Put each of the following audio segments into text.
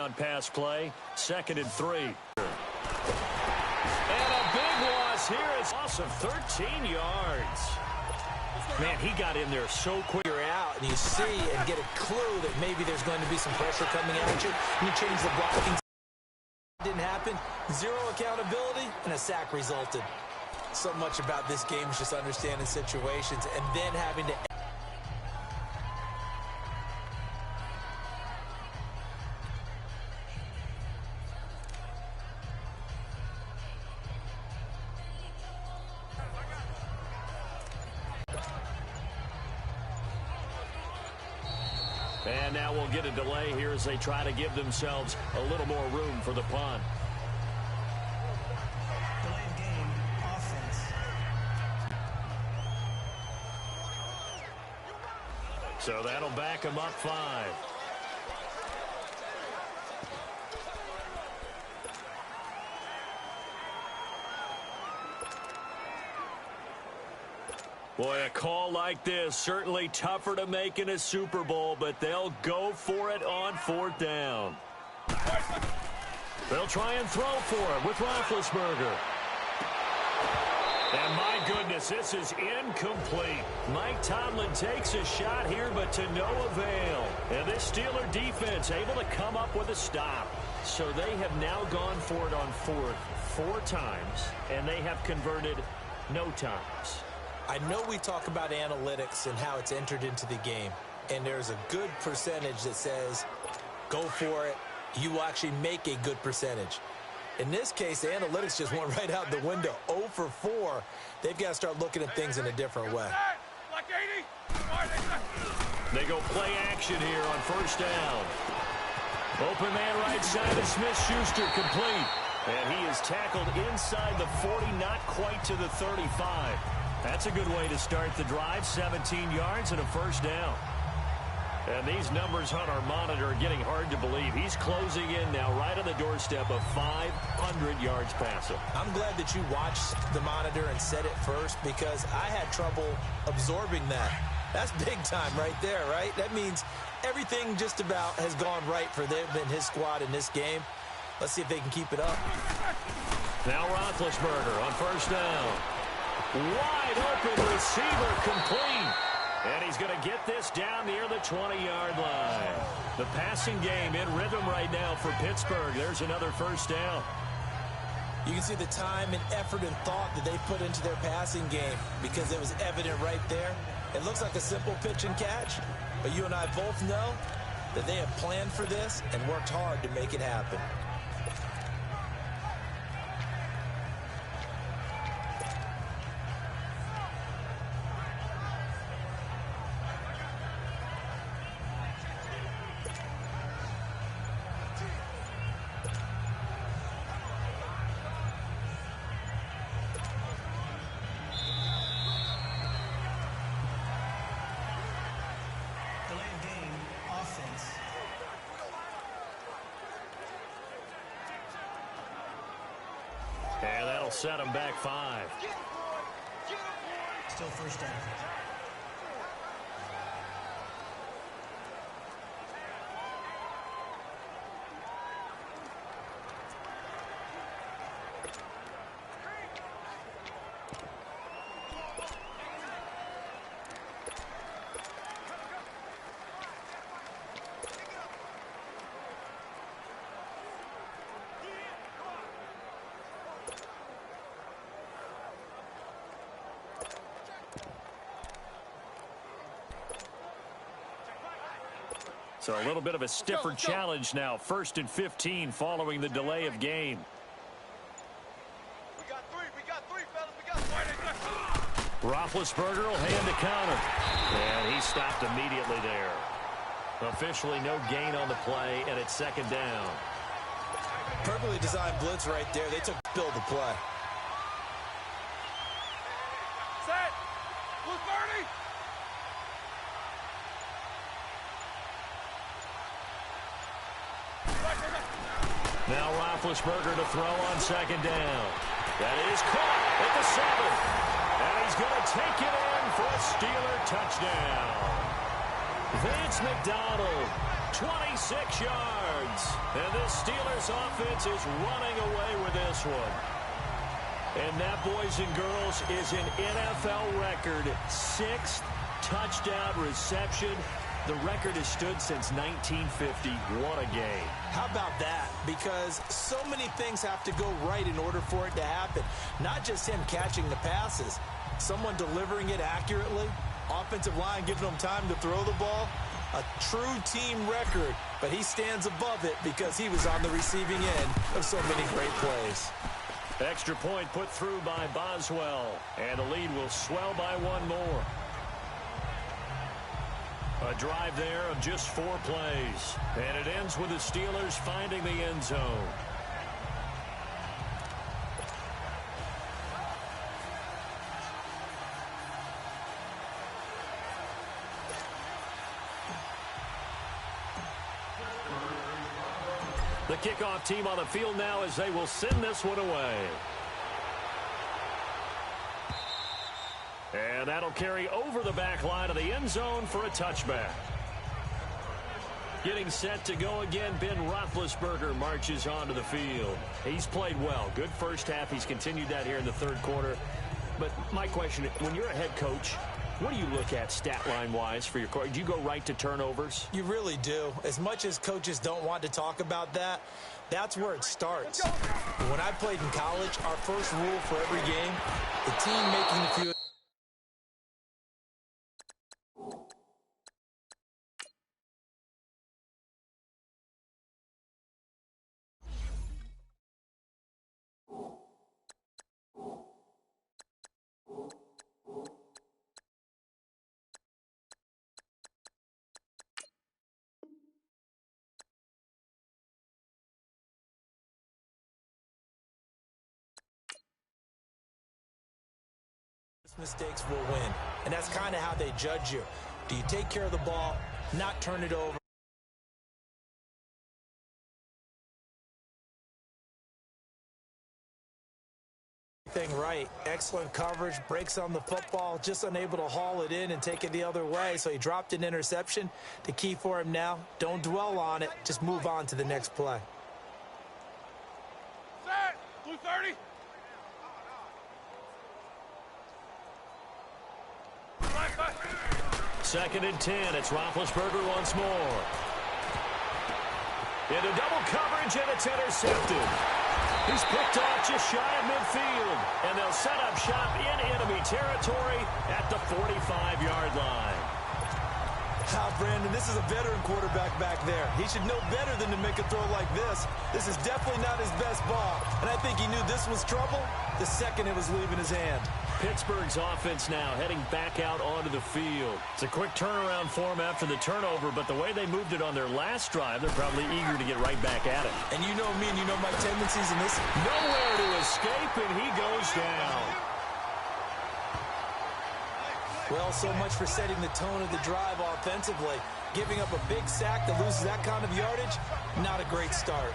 down pass play. 2nd and 3. And a big loss here. It's a loss of 13 yards. Man, he got in there so quick. You're out, and you see and get a clue that maybe there's going to be some pressure coming at you. And you change the blocking. Didn't happen. Zero accountability, and a sack resulted. So much about this game is just understanding situations and then having to... And now we'll get a delay here as they try to give themselves a little more room for the punt. Delay of game, offense. So that'll back them up 5. Boy, a call like this, certainly tougher to make in a Super Bowl, but they'll go for it on 4th down. They'll try and throw for it with Roethlisberger. And my goodness, this is incomplete. Mike Tomlin takes a shot here, but to no avail. And this Steeler defense able to come up with a stop. So they have now gone for it on 4th 4 times, and they have converted no times. I know we talk about analytics and how it's entered into the game, and there's a good percentage that says go for it. You will actually make a good percentage. In this case, the analytics just went right out the window. 0 for 4. They've got to start looking at things in a different way. They go play action here on 1st down. Open man right side of Smith-Schuster complete. And he is tackled inside the 40, not quite to the 35. That's a good way to start the drive. 17 yards and a 1st down. And these numbers on our monitor are getting hard to believe. He's closing in now right on the doorstep of 500 yards passing. I'm glad that you watched the monitor and said it first, because I had trouble absorbing that. That's big time right there, right? That means everything just about has gone right for them and his squad in this game. Let's see if they can keep it up. Now Roethlisberger on 1st down. Wide open receiver complete. And he's going to get this down near the 20-yard line. The passing game in rhythm right now for Pittsburgh. There's another 1st down. You can see the time and effort and thought that they put into their passing game, because it was evident right there. It looks like a simple pitch and catch, but you and I both know that they have planned for this and worked hard to make it happen. And that'll set them back 5. Still 1st down. So a little bit of a stiffer challenge now. 1st and 15 following the delay of game. We got 3, fellas. Roethlisberger will hand the counter. And he stopped immediately there. Officially no gain on the play, and it's 2nd down. Perfectly designed blitz right there. They took Bill the play. Set. Blue 30. Now Roethlisberger to throw on 2nd down. That is caught at the 7. And he's going to take it in for a Steeler touchdown. Vance McDonald 26 yards. And this Steelers offense is running away with this one. And that, boys and girls, is an NFL record 6th touchdown reception. The record has stood since 1950. What a game. How about that? Because so many things have to go right in order for it to happen. Not just him catching the passes. Someone delivering it accurately. Offensive line giving him time to throw the ball. A true team record. But he stands above it because he was on the receiving end of so many great plays. Extra point put through by Boswell. And the lead will swell by one more. A drive there of just 4 plays. And it ends with the Steelers finding the end zone. The kickoff team on the field now as they will send this one away. And that'll carry over the back line of the end zone for a touchback. Getting set to go again, Ben Roethlisberger marches onto the field. He's played well. Good first half. He's continued that here in the third quarter. But my question, when you're a head coach, what do you look at stat line-wise for your coach? Do you go right to turnovers? You really do. As much as coaches don't want to talk about that, that's where it starts. When I played in college, our first rule for every game, the team making the field. Mistakes will win, and that's kind of how they judge you. Do you take care of the ball, not turn it over? Thing right. Excellent coverage, breaks on the football, just unable to haul it in and take it the other way, so he dropped an interception. The key for him now, don't dwell on it, just move on to the next play. Set! Blue 30! Second and 10. It's Roethlisberger once more. Into double coverage, and it's intercepted. He's picked off just shy of midfield. And they'll set up shop in enemy territory at the 45-yard line. Brandon, this is a veteran quarterback back there. He should know better than to make a throw like this. This is definitely not his best ball. And I think he knew this was trouble the second it was leaving his hand. Pittsburgh's offense now heading back out onto the field. It's a quick turnaround for them after the turnover, but the way they moved it on their last drive, they're probably eager to get right back at it. And you know me and you know my tendencies in this. Nowhere to escape, and he goes down. Well, so much for setting the tone of the drive offensively. Giving up a big sack that loses that kind of yardage, not a great start.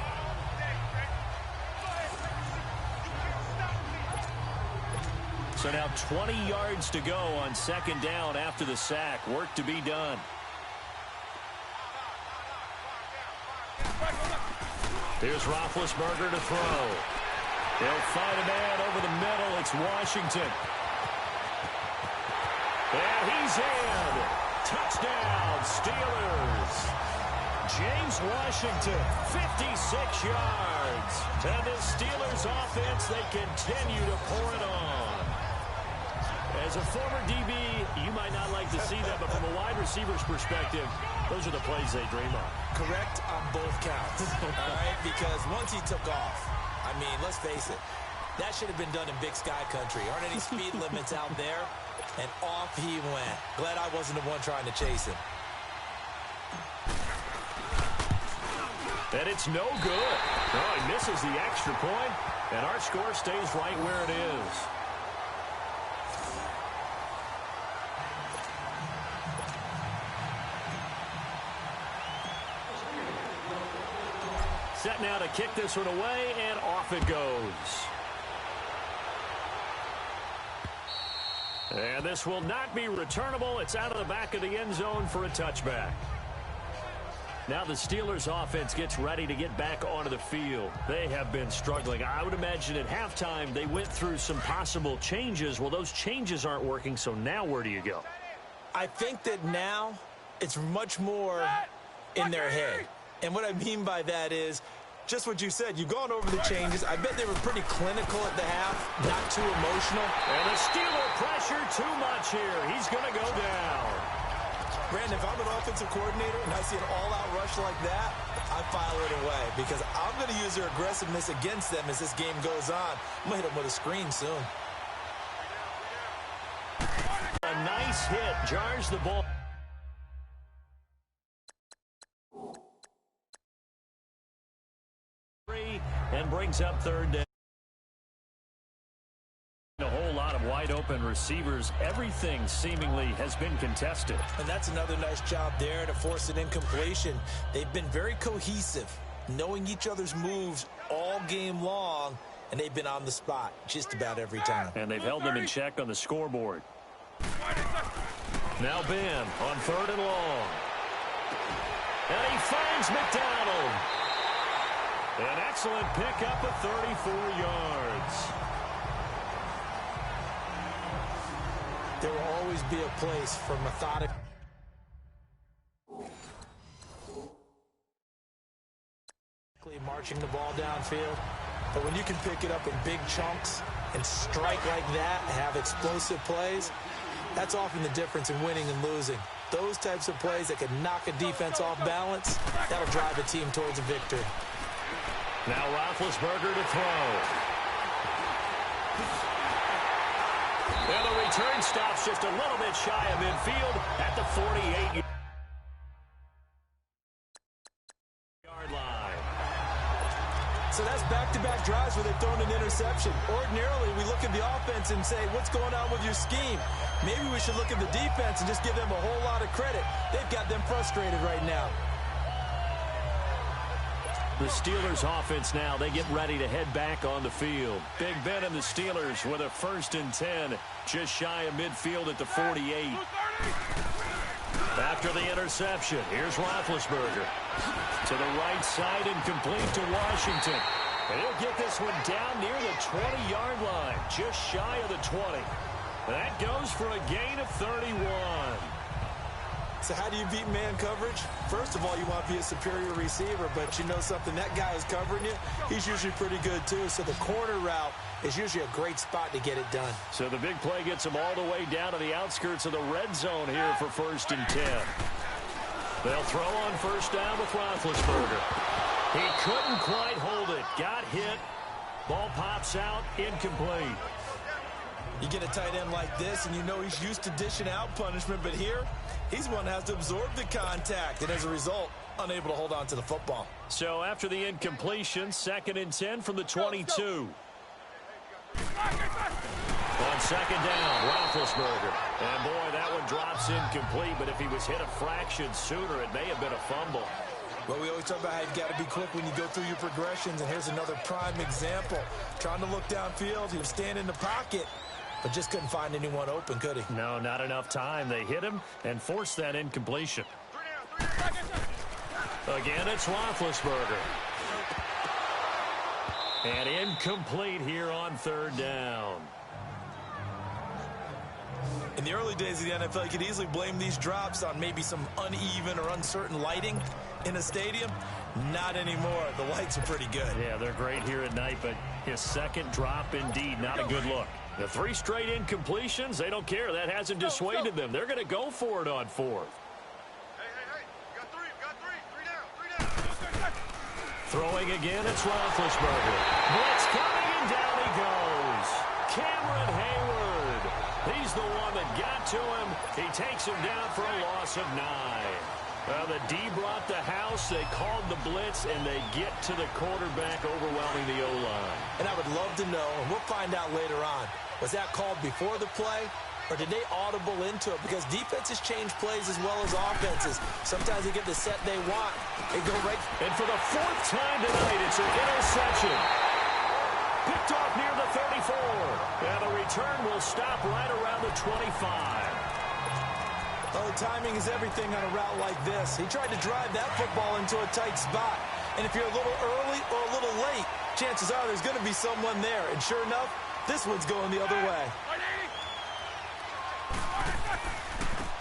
So now 20 yards to go on second down after the sack. Work to be done. Here's Roethlisberger to throw. He'll find a man over the middle. It's Washington. And he's in. Touchdown, Steelers. James Washington, 56 yards. And the Steelers offense, they continue to pour it on. As a former DB, you might not like to see that, but from a wide receiver's perspective, those are the plays they dream of. Correct on both counts. All right, because once he took off, I mean, let's face it, that should have been done in Big Sky Country. Aren't any speed limits out there? And off he went. Glad I wasn't the one trying to chase him. And it's no good. Oh, he misses the extra point, and our score stays right where it is. Set now to kick this one away, and off it goes. And this will not be returnable. It's out of the back of the end zone for a touchback. Now the Steelers offense gets ready to get back onto the field. They have been struggling. I would imagine at halftime they went through some possible changes. Well, those changes aren't working, so now where do you go? I think that now it's much more in their head. And what I mean by that is just what you said. You've gone over the changes. I bet they were pretty clinical at the half, not too emotional. And the Steeler pressure too much here. He's going to go down. Brandon, if I'm an offensive coordinator and I see an all-out rush like that, I file it away because I'm going to use their aggressiveness against them as this game goes on. I'm going to hit them with a screen soon. A nice hit jars the ball. And brings up third down. A whole lot of wide open receivers. Everything seemingly has been contested. And that's another nice job there to force an incompletion. They've been very cohesive, knowing each other's moves all game long, and they've been on the spot just about every time. And they've held them in check on the scoreboard. Now Ben on third and long. And he finds McDonald. An excellent pickup of 34 yards. There will always be a place for methodical. Marching the ball downfield. But when you can pick it up in big chunks and strike like that, have explosive plays, that's often the difference in winning and losing. Those types of plays that can knock a defense off balance, that'll drive a team towards a victory. Now Roethlisberger to throw. And the return stops just a little bit shy of midfield at the 48-yard line. So that's back-to-back drives where they've thrown an interception. Ordinarily, we look at the offense and say, what's going on with your scheme? Maybe we should look at the defense and just give them a whole lot of credit. They've got them frustrated right now. The Steelers offense now, they get ready to head back on the field. Big Ben and the Steelers with a 1st and 10, just shy of midfield at the 48. After the interception, here's Roethlisberger. To the right side and complete to Washington. And he'll get this one down near the 20-yard line, just shy of the 20. That goes for a gain of 31. So how do you beat man coverage? First of all, you want to be a superior receiver, but you know something, that guy is covering you. He's usually pretty good too, so the corner route is usually a great spot to get it done. So the big play gets him all the way down to the outskirts of the red zone here for 1st and 10. They'll throw on 1st down with Roethlisberger. He couldn't quite hold it. Got hit. Ball pops out, incomplete. You get a tight end like this, and you know he's used to dishing out punishment, but here, he's one that has to absorb the contact, and as a result, unable to hold on to the football. So after the incompletion, 2nd and 10 from the 22. On 2nd down, Roethlisberger. And boy, that one drops incomplete, but if he was hit a fraction sooner, it may have been a fumble. Well, we always talk about how you've got to be quick when you go through your progressions, and here's another prime example. Trying to look downfield, he was standing in the pocket, but just couldn't find anyone open, could he? No, not enough time. They hit him and forced that incompletion. Again, it's Roethlisberger. And incomplete here on 3rd down. In the early days of the NFL, you could easily blame these drops on maybe some uneven or uncertain lighting in a stadium. Not anymore. The lights are pretty good. Yeah, they're great here at night, but his second drop, indeed, not a good look. The 3 straight incompletions, they don't care. That hasn't dissuaded them. They're going to go for it on 4th. Hey. You got three. Three down. Throwing again, it's Roethlisberger. Blitz coming, and down he goes. Cameron Hayward. He's the one that got to him. He takes him down for a loss of 9. Well, the D brought the house. They called the blitz, and they get to the quarterback, overwhelming the O-line. And I would love to know, and we'll find out later on, was that called before the play, or did they audible into it? Because defenses change plays as well as offenses. Sometimes they get the set they want. They go right. And for the 4th time tonight, it's an interception. Picked off near the 34. And the return will stop right around the 25. Oh, timing is everything on a route like this. He tried to drive that football into a tight spot. And if you're a little early or a little late, chances are there's going to be someone there. And sure enough, this one's going the other way.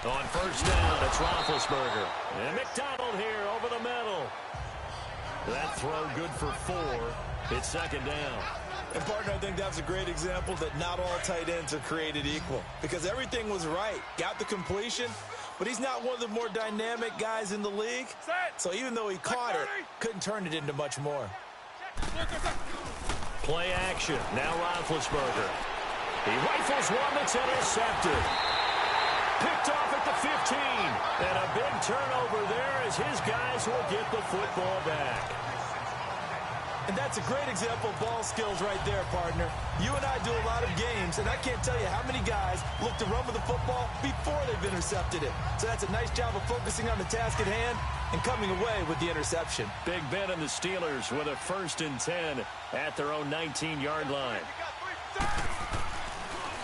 On first down, it's Roethlisberger. And McDonald here over the middle. That throw good for 4. It's second down. And, partner, I think that's a great example that not all tight ends are created equal. Because everything was right. Got the completion, but he's not one of the more dynamic guys in the league. So even though he caught it, couldn't turn it into much more. Play action. Now Roethlisberger. He rifles one that's intercepted. Picked off at the 15. And a big turnover there as his guys will get the football back. And that's a great example of ball skills right there, partner. You and I do a lot of games, and I can't tell you how many guys look to run with the football before they've intercepted it. So that's a nice job of focusing on the task at hand and coming away with the interception. Big Ben and the Steelers with a 1st and 10 at their own 19-yard line.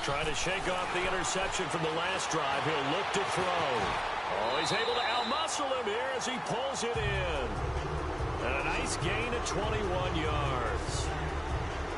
Trying to shake off the interception from the last drive. He'll look to throw. Oh, he's able to outmuscle him here as he pulls it in. And a nice gain of 21 yards.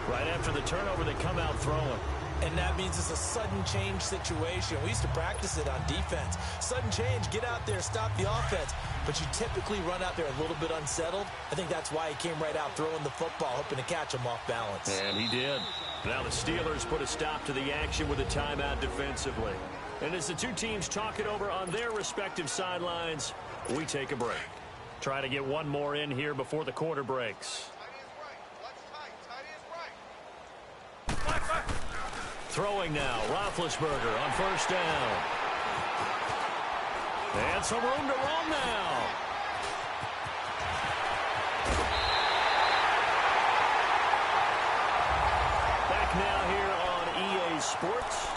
Right after the turnover, they come out throwing. And that means it's a sudden change situation. We used to practice it on defense. Sudden change, get out there, stop the offense. But you typically run out there a little bit unsettled. I think that's why he came right out throwing the football, hoping to catch him off balance. And he did. Now the Steelers put a stop to the action with a timeout defensively. And as the two teams talk it over on their respective sidelines, we take a break. Try to get one more in here before the quarter breaks. Throwing now, Roethlisberger on first down. And some room to run now. Back now here on EA Sports.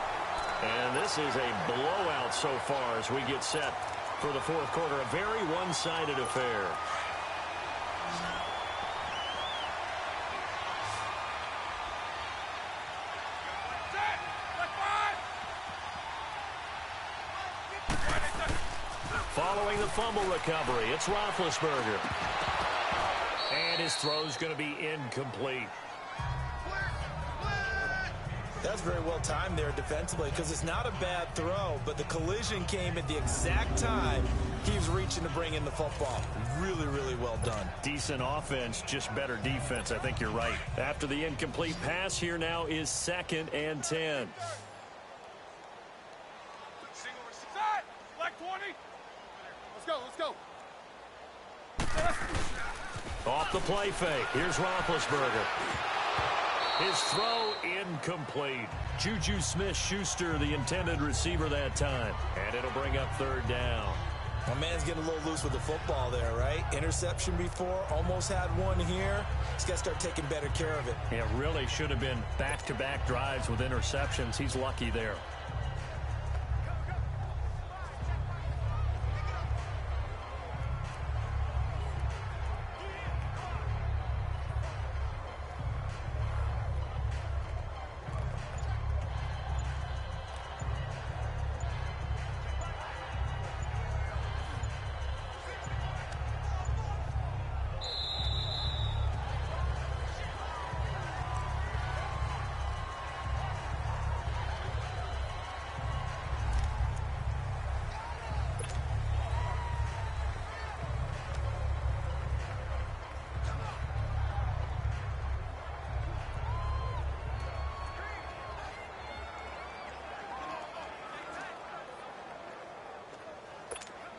And this is a blowout so far as we get set for the fourth quarter. A very one-sided affair. Following the fumble recovery, it's Roethlisberger. And his throw's going to be incomplete. That's very well timed there defensively because it's not a bad throw, but the collision came at the exact time he was reaching to bring in the football. Really, really well done. Decent offense, just better defense. I think you're right. After the incomplete pass, here now is 2nd and 10. Let's go. Off the play fake. Here's Roethlisberger. His throw incomplete. Juju Smith-Schuster, the intended receiver that time. And it'll bring up 3rd down. My man's getting a little loose with the football there, right? Interception before, almost had one here. He's got to start taking better care of it. It really should have been back-to-back drives with interceptions. He's lucky there.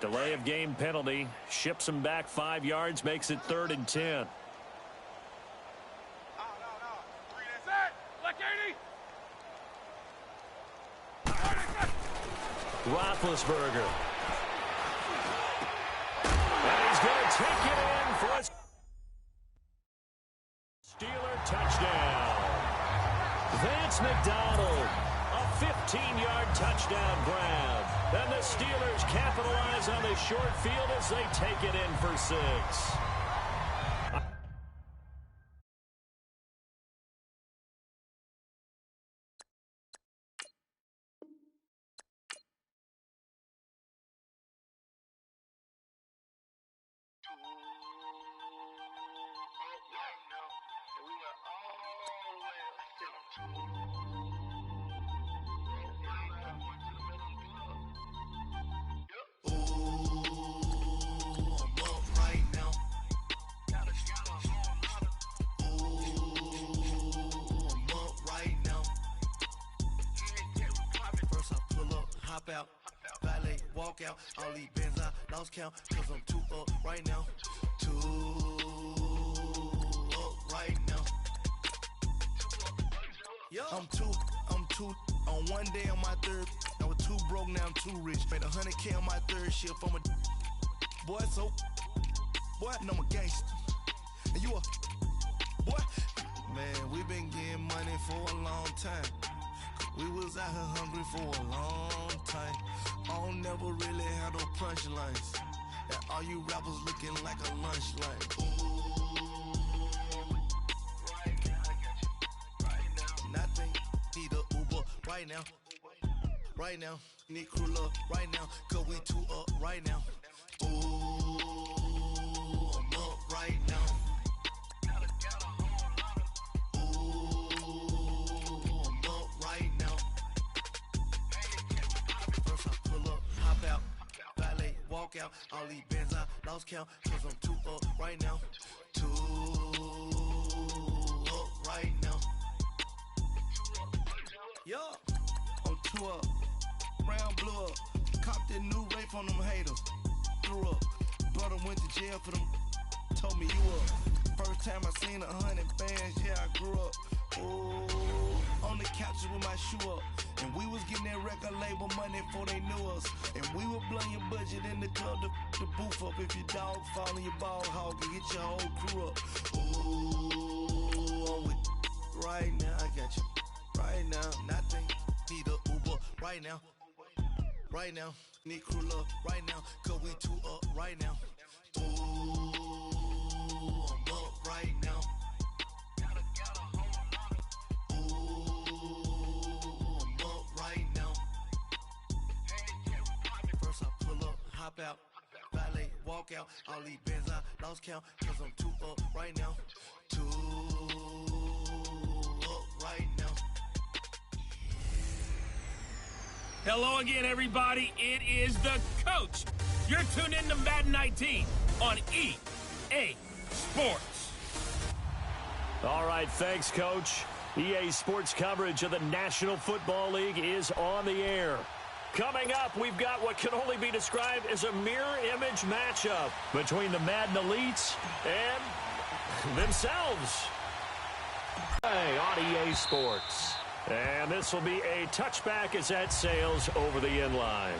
Delay of game penalty. Ships him back 5 yards. Makes it 3rd and 10. Roethlisberger. And he's going to take it in for a Steeler touchdown. Vance McDonald. A 15-yard touchdown grab. And the Steelers capitalize on the short field as they take it in for 6. Out, valet, walk out, all these bands I lost count, cause I'm too up right now, too up right now. I'm too, on one day on my third, I was too broke, now I'm too rich, made 100K on my third shift, I'm a boy, so, boy, and I'm a gangster, and you a, boy, man, we been getting money for a long time. We was out here hungry for a long time. I don't never really have no punchlines. And all you rappers looking like a lunch line. Ooh, right now, I got you. Right now, nothing. Need a Uber right now. Right now, need crew up right now. Cause we too up right now. Ooh, I'm up right now. Walk out, all these bands I lost count, cause I'm too up right now, too up right now. Yo, I'm too up, round blew up, copped that new rape on them haters, threw up, brother went to jail for them, told me you up. First time I seen 100 bands, yeah I grew up. Ooh, on the couches with my shoe up. And we was getting that record label money before they knew us. And we were blowing your budget in the club to boof up. If your dog fall in your ball hog and get your whole crew up. Ooh, I'm with right now, I got you. Right now, nothing. Need a Uber right now. Right now, need crew love right now. Cause we too up right now. Ooh, I'm up right now. Out, valet, walk out, all these bands I lost count, cause I'm too up right now, too up right now. Hello again, everybody. It is the coach. You're tuned in to Madden 19 on EA Sports. All right, thanks, Coach. EA Sports coverage of the National Football League is on the air. Coming up, we've got what can only be described as a mirror image matchup between the Madden elites and themselves. Hey, on EA Sports. And this will be a touchback as that sails over the end line.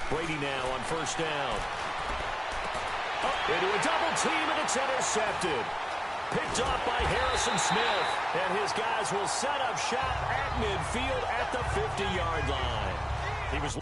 Brady now on first down. Into a double team, and it's intercepted. Picked off by Harrison Smith. And his guys will set up shop at midfield at the 50-yard line. He was...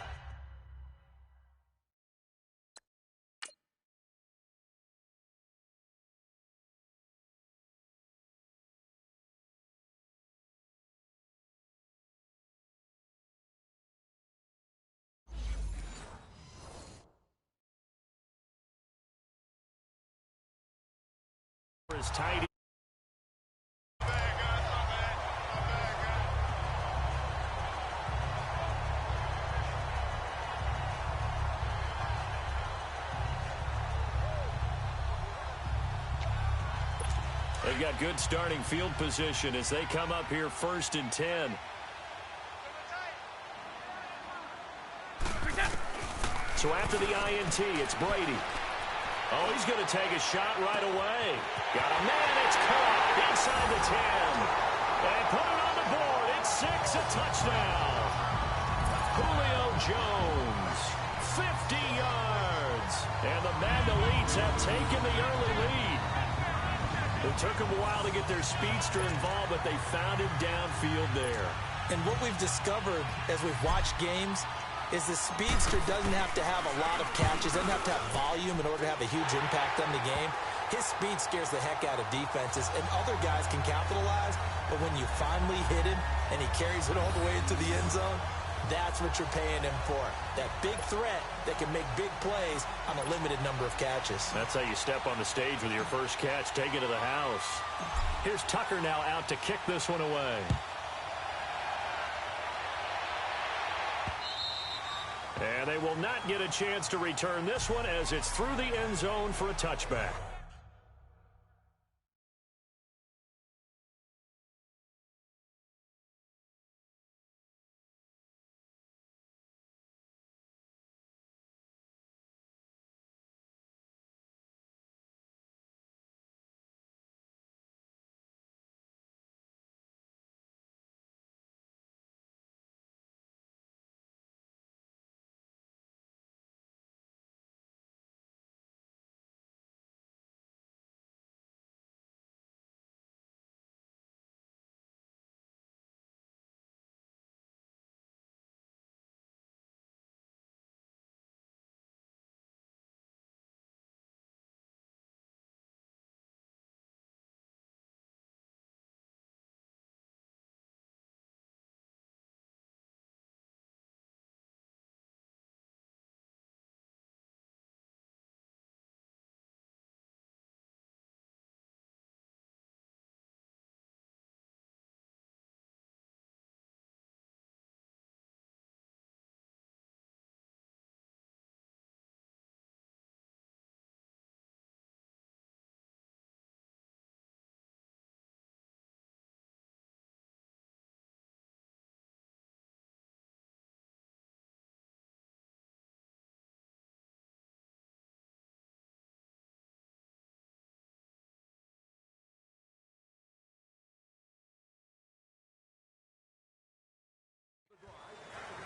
is tight. They've got good starting field position as they come up here 1st and 10. So after the INT, it's Brady. Oh, he's going to take a shot right away. Got a man, it's caught inside the 10. And put it on the board. It's 6, a touchdown. Julio Jones, 50 yards. And the Madden elites have taken the early lead. It took them a while to get their speedster involved, but they found him downfield there. And what we've discovered as we've watched games is the speedster doesn't have to have a lot of catches, doesn't have to have volume in order to have a huge impact on the game. His speed scares the heck out of defenses, and other guys can capitalize, but when you finally hit him and he carries it all the way into the end zone, that's what you're paying him for. That big threat that can make big plays on a limited number of catches. That's how you step on the stage with your first catch. Take it to the house. Here's Tucker now out to kick this one away. And they will not get a chance to return this one as it's through the end zone for a touchback.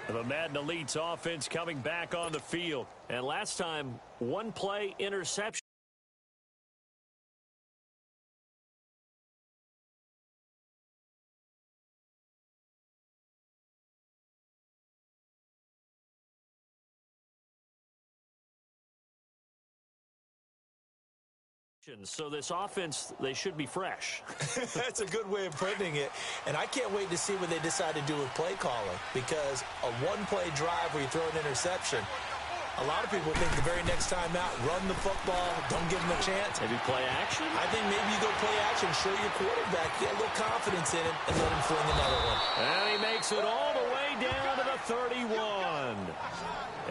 The Madden Elite's offense coming back on the field. And last time, one play interception. So this offense, they should be fresh. That's a good way of putting it. And I can't wait to see what they decide to do with play calling, because a one-play drive where you throw an interception, a lot of people think the very next time out, run the football, don't give them a chance. Maybe play action? I think maybe you go play action, show your quarterback, get a little confidence in him, and let him fling another one. And he makes it all the way down to the 31.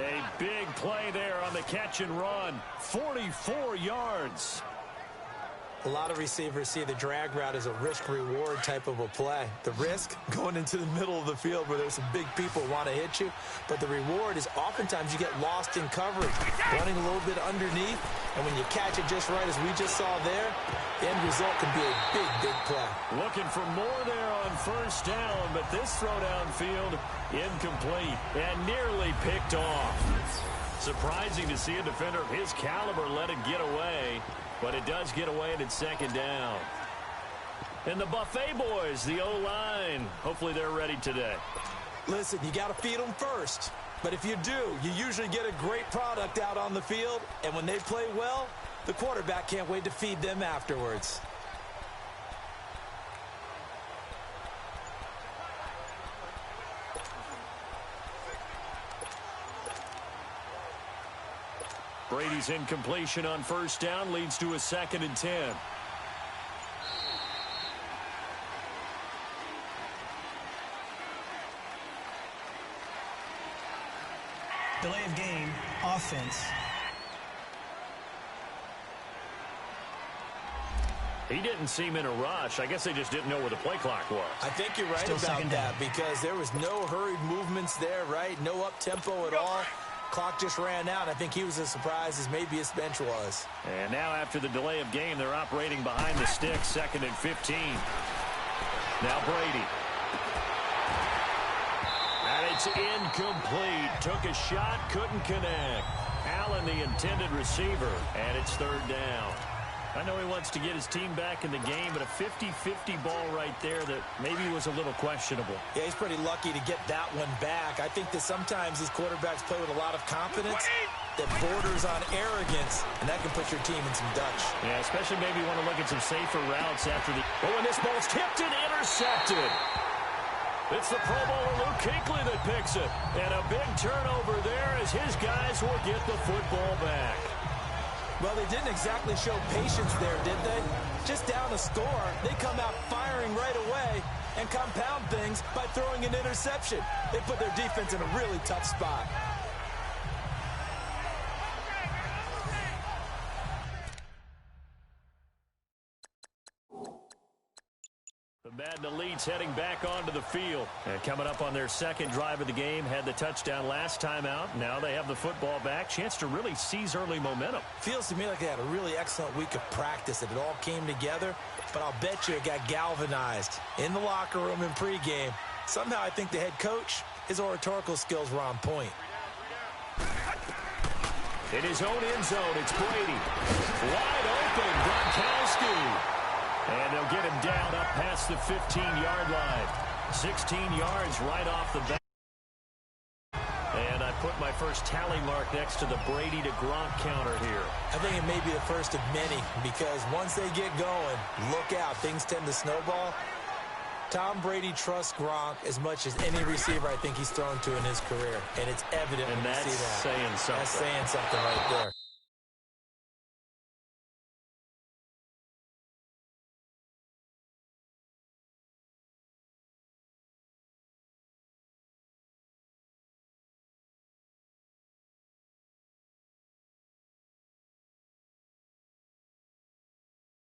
A big play there on the catch and run. 44 yards. A lot of receivers see the drag route as a risk-reward type of a play. The risk, going into the middle of the field where there's some big people who want to hit you. But the reward is oftentimes you get lost in coverage, running a little bit underneath. And when you catch it just right, as we just saw there, the end result can be a big, big play. Looking for more there on first down, but this throw downfield incomplete and nearly picked off. Surprising to see a defender of his caliber let it get away. But it does get away and it's second down. And the Buffet boys, the O-line, hopefully they're ready today. Listen, you got to feed them first. But if you do, you usually get a great product out on the field. And when they play well, the quarterback can't wait to feed them afterwards. Brady's incompletion on first down leads to a 2nd and 10. Delay of game, offense. He didn't seem in a rush. I guess they just didn't know where the play clock was. I think you're right Still about that because there was no hurried movements there, right? No up-tempo at all. Clock just ran out. I think he was as surprised as maybe his bench was. And now after the delay of game, they're operating behind the sticks, 2nd and 15. Now Brady. And it's incomplete. Took a shot, couldn't connect. Allen, the intended receiver, and it's 3rd down. I know he wants to get his team back in the game, but a 50-50 ball right there that maybe was a little questionable. Yeah, he's pretty lucky to get that one back. I think that sometimes these quarterbacks play with a lot of confidence that borders on arrogance, and that can put your team in some Dutch. Yeah, especially maybe want to look at some safer routes after the... Oh, and this ball's tipped and intercepted. It's the Pro Bowler Luke Kuechly that picks it. And a big turnover there as his guys will get the football back. Well, they didn't exactly show patience there, did they? Just down a score, they come out firing right away and compound things by throwing an interception. They put their defense in a really tough spot. The Madden Elites heading back onto the field. And coming up on their second drive of the game, had the touchdown last time out. Now they have the football back. Chance to really seize early momentum. Feels to me like they had a really excellent week of practice, and it all came together. But I'll bet you it got galvanized in the locker room in pregame. Somehow I think the head coach, his oratorical skills were on point. In his own end zone, it's Brady. Wide open, Gronkowski. And they'll get him down up past the 15-yard line. 16 yards right off the bat. And I put my first tally mark next to the Brady to Gronk counter here. I think it may be the first of many, because once they get going, look out, things tend to snowball. Tom Brady trusts Gronk as much as any receiver I think he's thrown to in his career, and it's evident when you see that. Saying something. That's saying something right there.